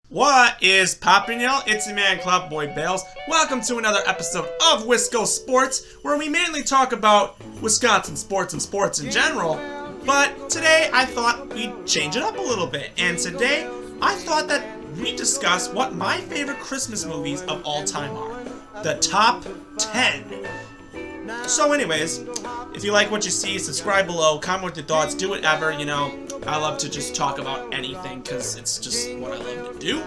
What is poppin', y'all? It's your man, Club Boy Bales. Welcome to another episode of Wisco Sports, where we mainly talk about Wisconsin sports and sports in general. But today, I thought we'd change it up a little bit. And today, I thought that we'd discuss what my favorite Christmas movies of all time are. The top 10. So anyways, if you like what you see, subscribe below, comment with your thoughts, do whatever, I love to just talk about anything because it's just what I love to do.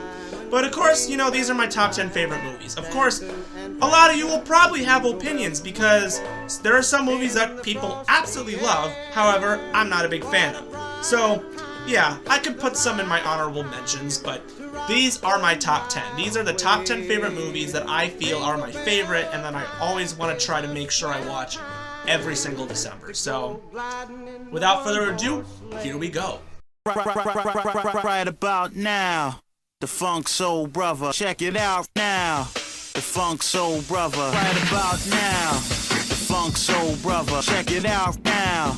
But of course, these are my top 10 favorite movies. Of course, a lot of you will probably have opinions because there are some movies that people absolutely love, however, I'm not a big fan of. So, yeah, I could put some in my honorable mentions, but these are my top 10. These are the top 10 favorite movies that I feel are my favorite and that I always want to try to make sure I watch every single December. So, without further ado, here we go. Right about now, the Funk Soul Brother. Check it out now, the Funk Soul Brother. Right about now, the Funk Soul Brother. Check it out now,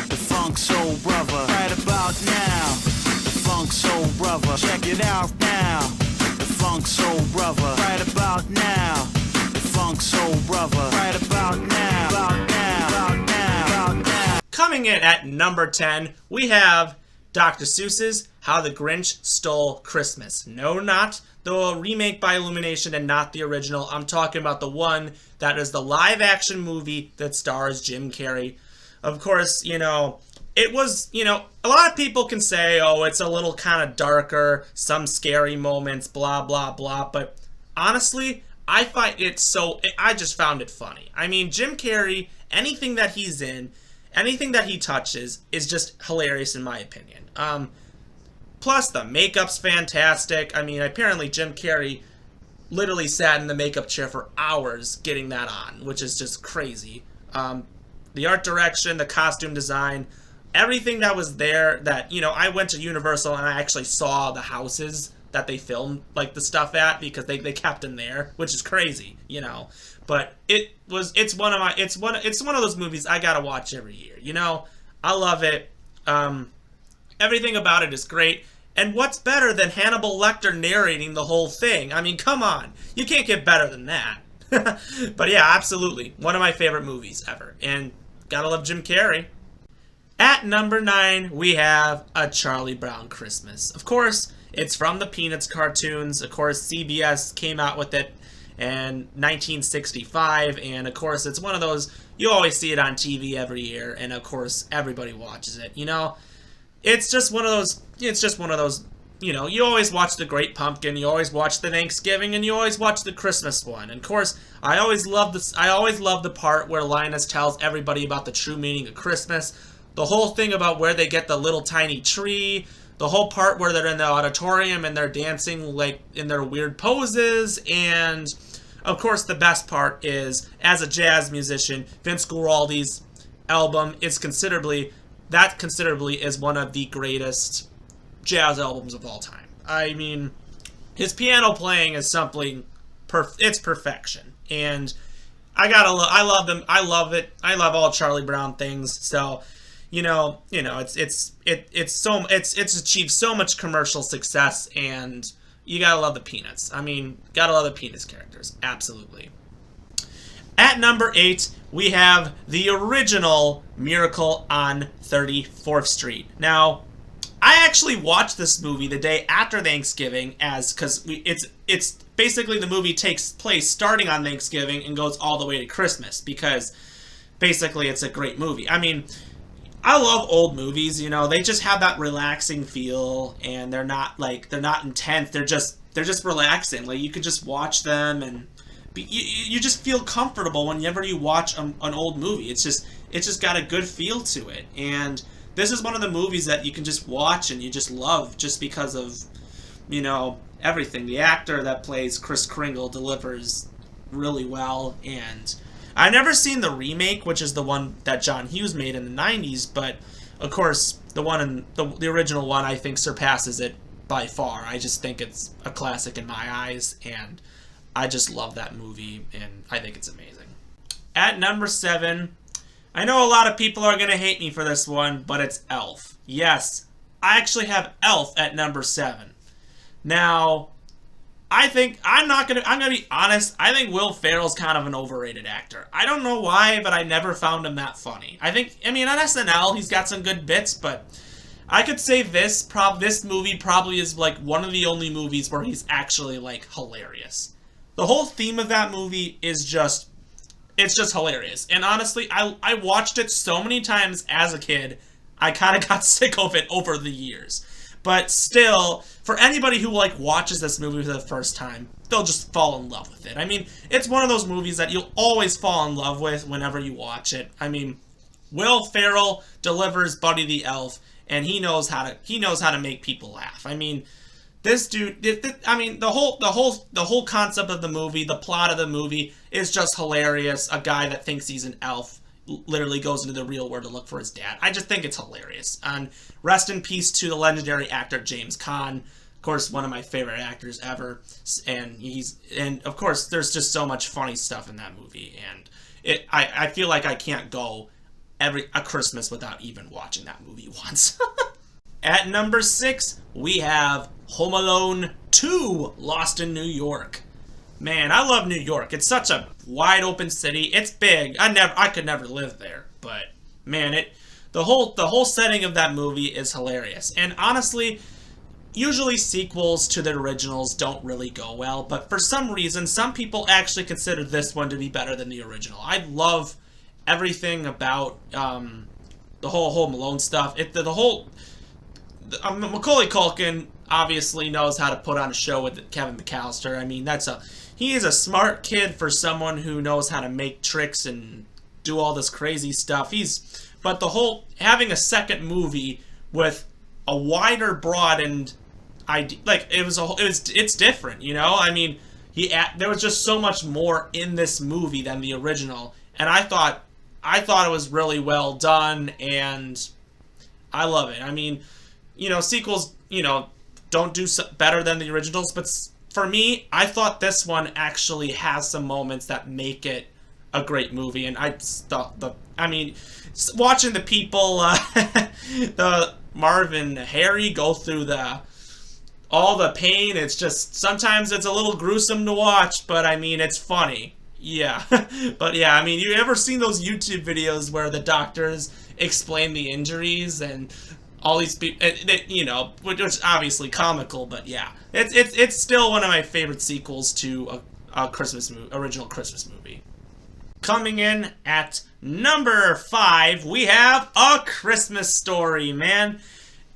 the Funk Soul Brother. Right about now, the Funk Soul Brother. Check it out now, the Funk Soul Brother. Right about now, the Funk Soul Brother. Right about now, about now, about now, about now. Coming in at number 10, we have Dr. Seuss's How the Grinch Stole Christmas. No, not the remake by Illumination and not the original. I'm talking about the one that is the live-action movie that stars Jim Carrey. Of course, it was, a lot of people can say, oh, it's a little kind of darker, some scary moments, blah, blah, blah. But honestly, I just found it funny. I mean, Jim Carrey, anything that he's in, anything that he touches is just hilarious in my opinion. Plus, the makeup's fantastic. I mean, apparently Jim Carrey literally sat in the makeup chair for hours getting that on, which is just crazy. The art direction, the costume design, everything that was there that, I went to Universal and I actually saw the houses that they filmed, like, the stuff at, because they kept them there, which is crazy, But it's one of those movies I gotta watch every year, I love it. Everything about it is great. And what's better than Hannibal Lecter narrating the whole thing? I mean, come on. You can't get better than that. But yeah, absolutely. One of my favorite movies ever. And gotta love Jim Carrey. At number 9, we have A Charlie Brown Christmas. Of course, it's from the Peanuts cartoons. Of course, CBS came out with it in 1965. And of course, it's one of those, you always see it on TV every year. And of course, everybody watches it, It's just one of those, you always watch The Great Pumpkin, you always watch the Thanksgiving, and you always watch the Christmas one. And of course, I always love the part where Linus tells everybody about the true meaning of Christmas. The whole thing about where they get the little tiny tree, the whole part where they're in the auditorium and they're dancing like in their weird poses, and of course the best part is, as a jazz musician, Vince Guaraldi's album is considerably is one of the greatest jazz albums of all time. I mean, his piano playing is something it's perfection. And I love them. I love it. I love all Charlie Brown things. So, it's achieved so much commercial success, and you gotta love the Peanuts. I mean, gotta love the Peanuts characters. Absolutely. At number 8, we have the original Miracle on 34th Street. Now, I actually watched this movie the day after Thanksgiving, because it's basically the movie takes place starting on Thanksgiving and goes all the way to Christmas, because basically it's a great movie. I mean, I love old movies, they just have that relaxing feel, and they're not intense, they're just relaxing. Like, you could just watch them and you just feel comfortable whenever you watch an old movie. It's just got a good feel to it. And this is one of the movies that you can just watch and you just love just because of, everything. The actor that plays Kris Kringle delivers really well. And I've never seen the remake, which is the one that John Hughes made in the 90s, but of course the original one, I think, surpasses it by far. I just think it's a classic in my eyes, and I just love that movie, and I think it's amazing. At number 7, I know a lot of people are going to hate me for this one, but it's Elf. Yes, I actually have Elf at number 7. Now, I'm gonna be honest. I think Will Ferrell's kind of an overrated actor. I don't know why, but I never found him that funny. I mean, on SNL, he's got some good bits, but I could say this movie probably is like one of the only movies where he's actually like hilarious. The whole theme of that movie is it's just hilarious. And honestly, I watched it so many times as a kid, I kind of got sick of it over the years. But still, for anybody who like watches this movie for the first time, they'll just fall in love with it. I mean, it's one of those movies that you'll always fall in love with whenever you watch it. I mean, Will Ferrell delivers Buddy the Elf, and he knows how to make people laugh. I mean, this dude, I mean, the whole concept of the movie, the plot of the movie is just hilarious. A guy that thinks he's an elf literally goes into the real world to look for his dad. I just think it's hilarious. And rest in peace to the legendary actor James Caan. Of course, one of my favorite actors ever. And of course, there's just so much funny stuff in that movie. And I feel like I can't go a Christmas without even watching that movie once. At number 6, we have Home Alone 2, Lost in New York. Man, I love New York. It's such a wide open city. It's big. I could never live there, but man, the whole setting of that movie is hilarious. And honestly, usually sequels to the originals don't really go well, but for some reason, some people actually consider this one to be better than the original. I love everything about the whole Home Alone stuff. Macaulay Culkin obviously knows how to put on a show with Kevin McAllister. I mean, he is a smart kid for someone who knows how to make tricks and do all this crazy stuff. But the whole having a second movie with a wider, broadened idea, like it's different, you know. I mean, there was just so much more in this movie than the original, and I thought it was really well done, and I love it. I mean, you know, sequels, you know, don't do better than the originals, but for me, I thought this one actually has some moments that make it a great movie, and watching the people, the Marv and Harry go through all the pain, it's just, sometimes it's a little gruesome to watch, but I mean, it's funny. Yeah. But yeah, I mean, you ever seen those YouTube videos where the doctors explain the injuries and all these people, you know, which is obviously comical, but yeah, it's still one of my favorite sequels to a original Christmas movie. Coming in at number 5, we have A Christmas Story, man.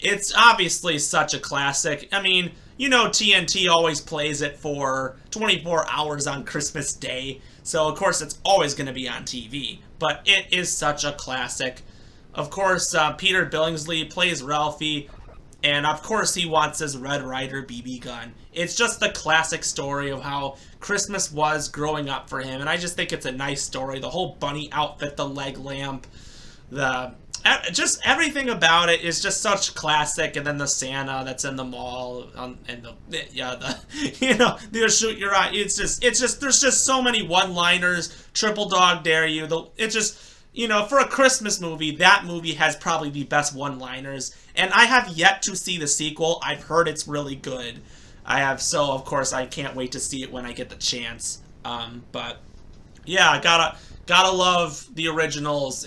It's obviously such a classic. I mean, you know, TNT always plays it for 24 hours on Christmas Day, so of course it's always going to be on TV, but it is such a classic. Of course, Peter Billingsley plays Ralphie, and of course he wants his Red Ryder BB gun. It's just the classic story of how Christmas was growing up for him, and I just think it's a nice story. The whole bunny outfit, the leg lamp, just everything about it is just such classic. And then the Santa that's in the mall, and the shoot your eye. It's just there's just so many one-liners. Triple dog dare you. It's just, you know, for a Christmas movie, that movie has probably the best one-liners. And I have yet to see the sequel. I've heard it's really good. So of course I can't wait to see it when I get the chance. But yeah, I gotta love the originals.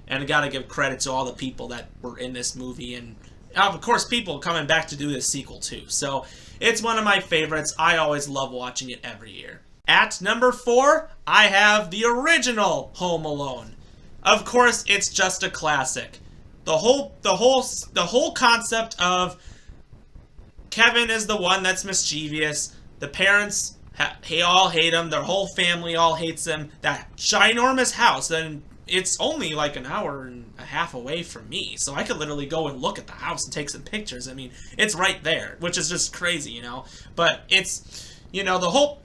And I gotta give credit to all the people that were in this movie, and of course people coming back to do this sequel too. So it's one of my favorites. I always love watching it every year. At number 4, I have the original Home Alone. Of course, it's just a classic. The whole concept of Kevin is the one that's mischievous. The parents, they all hate him. Their whole family all hates him. That ginormous house, and it's only like an hour and a half away from me, so I could literally go and look at the house and take some pictures. I mean, it's right there, which is just crazy, you know. But it's, you know, the whole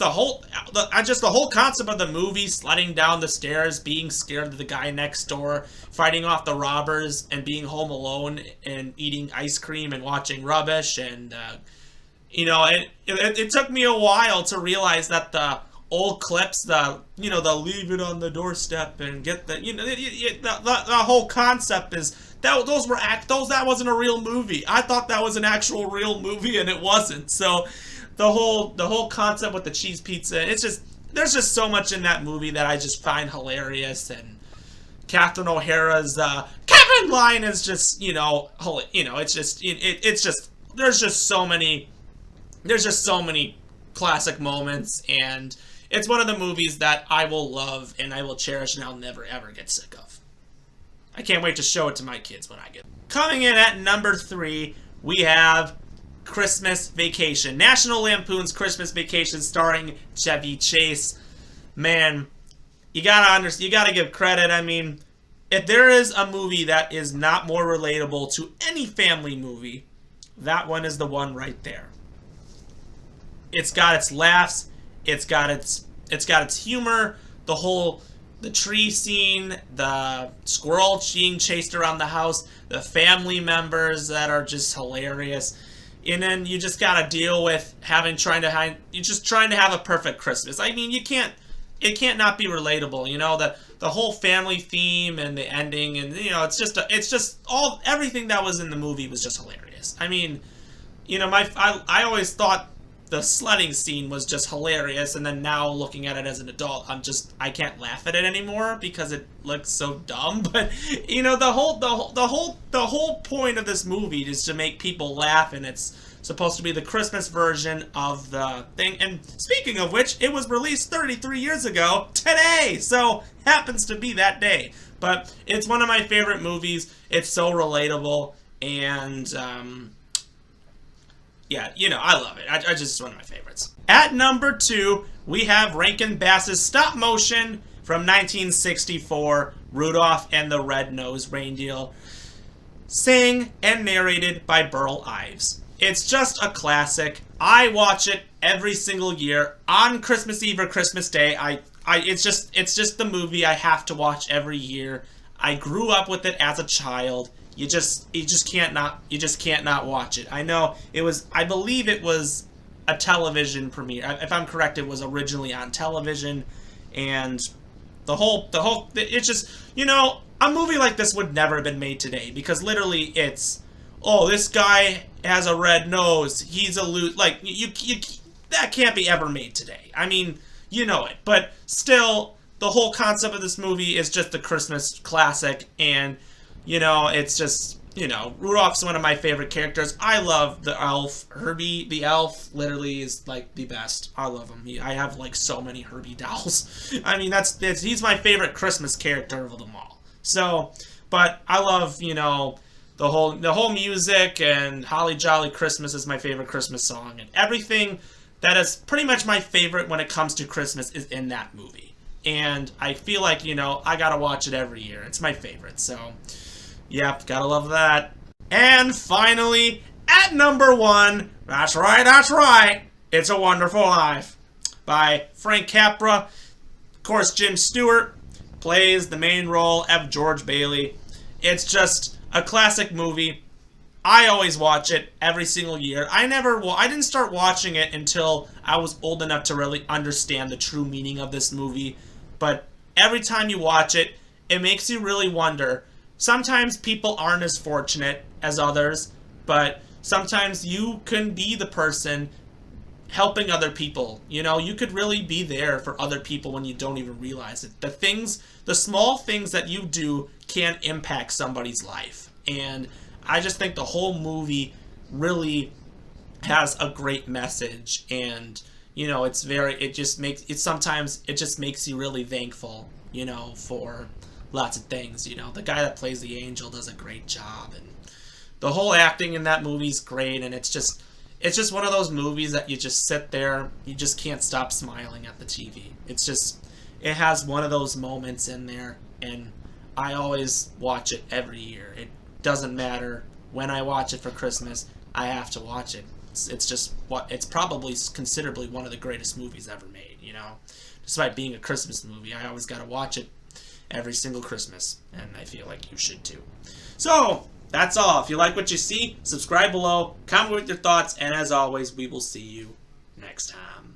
concept of the movie, sledding down the stairs, being scared of the guy next door, fighting off the robbers, and being home alone and eating ice cream and watching rubbish, and you know, it took me a while to realize that the old clips, the leave it on the doorstep and get the whole concept is that wasn't a real movie. I thought that was an actual real movie, and it wasn't. So the whole concept with the cheese pizza. It's just there's just so much in that movie that I just find hilarious, and Catherine O'Hara's Kevin line is just it's just there's just so many classic moments, and it's one of the movies that I will love and I will cherish and I'll never ever get sick of. I can't wait to show it to my kids when I get it. Coming in at number 3, we have Christmas Vacation. National Lampoon's Christmas Vacation starring Chevy Chase. Man, you gotta give credit. I mean, if there is a movie that is not more relatable to any family movie, that one is the one right there. It's got its laughs, it's got its humor, the tree scene, the squirrel being chased around the house, the family members that are just hilarious. And then you just gotta deal with trying to have a perfect Christmas. I mean, it can't not be relatable, the whole family theme and the ending, and everything that was in the movie was just hilarious. I mean, I always thought the sledding scene was just hilarious, and then now looking at it as an adult, I can't laugh at it anymore because it looks so dumb. But the whole point of this movie is to make people laugh, and it's supposed to be the Christmas version of the thing. And speaking of which, it was released 33 years ago today, so happens to be that day. But it's one of my favorite movies. It's so relatable, and yeah, I love it. It's one of my favorites. At number 2, we have Rankin Bass's stop motion from 1964, Rudolph and the Red-Nosed Reindeer, sang and narrated by Burl Ives. It's just a classic. I watch it every single year on Christmas Eve or Christmas Day. It's just the movie I have to watch every year. I grew up with it as a child. You just can't not watch it. I believe it was a television premiere. If I'm correct, it was originally on television, and it's just, a movie like this would never have been made today, because literally it's, this guy has a red nose, he's a that can't be ever made today. I mean, it, but still, the whole concept of this movie is just a Christmas classic, and it's just, Rudolph's one of my favorite characters. I love the elf. Herbie the elf literally is like the best. I love him. I have like so many Herbie dolls. I mean, he's my favorite Christmas character of them all. So, but I love, the whole music, and Holly Jolly Christmas is my favorite Christmas song, and everything that is pretty much my favorite when it comes to Christmas is in that movie. And I feel like, I gotta watch it every year. It's my favorite, so yep, gotta love that. And finally, at number 1, that's right, It's a Wonderful Life by Frank Capra. Of course, Jim Stewart plays the main role of George Bailey. It's just a classic movie. I always watch it every single year. I didn't start watching it until I was old enough to really understand the true meaning of this movie. But every time you watch it, it makes you really wonder. Sometimes people aren't as fortunate as others, but sometimes you can be the person helping other people. You could really be there for other people when you don't even realize it. The small things that you do can impact somebody's life. And I just think the whole movie really has a great message, and sometimes it just makes you really thankful, for lots of things. The guy that plays the angel does a great job, and the whole acting in that movie's great, and it's just one of those movies that you just sit there, you just can't stop smiling at the TV. It has one of those moments in there, and I always watch it every year. It doesn't matter when I watch it for Christmas, I have to watch it. It's probably considerably one of the greatest movies ever made, Despite being a Christmas movie, I always gotta watch it every single Christmas, and I feel like you should too. So, that's all. If you like what you see, subscribe below, comment with your thoughts, and as always, we will see you next time.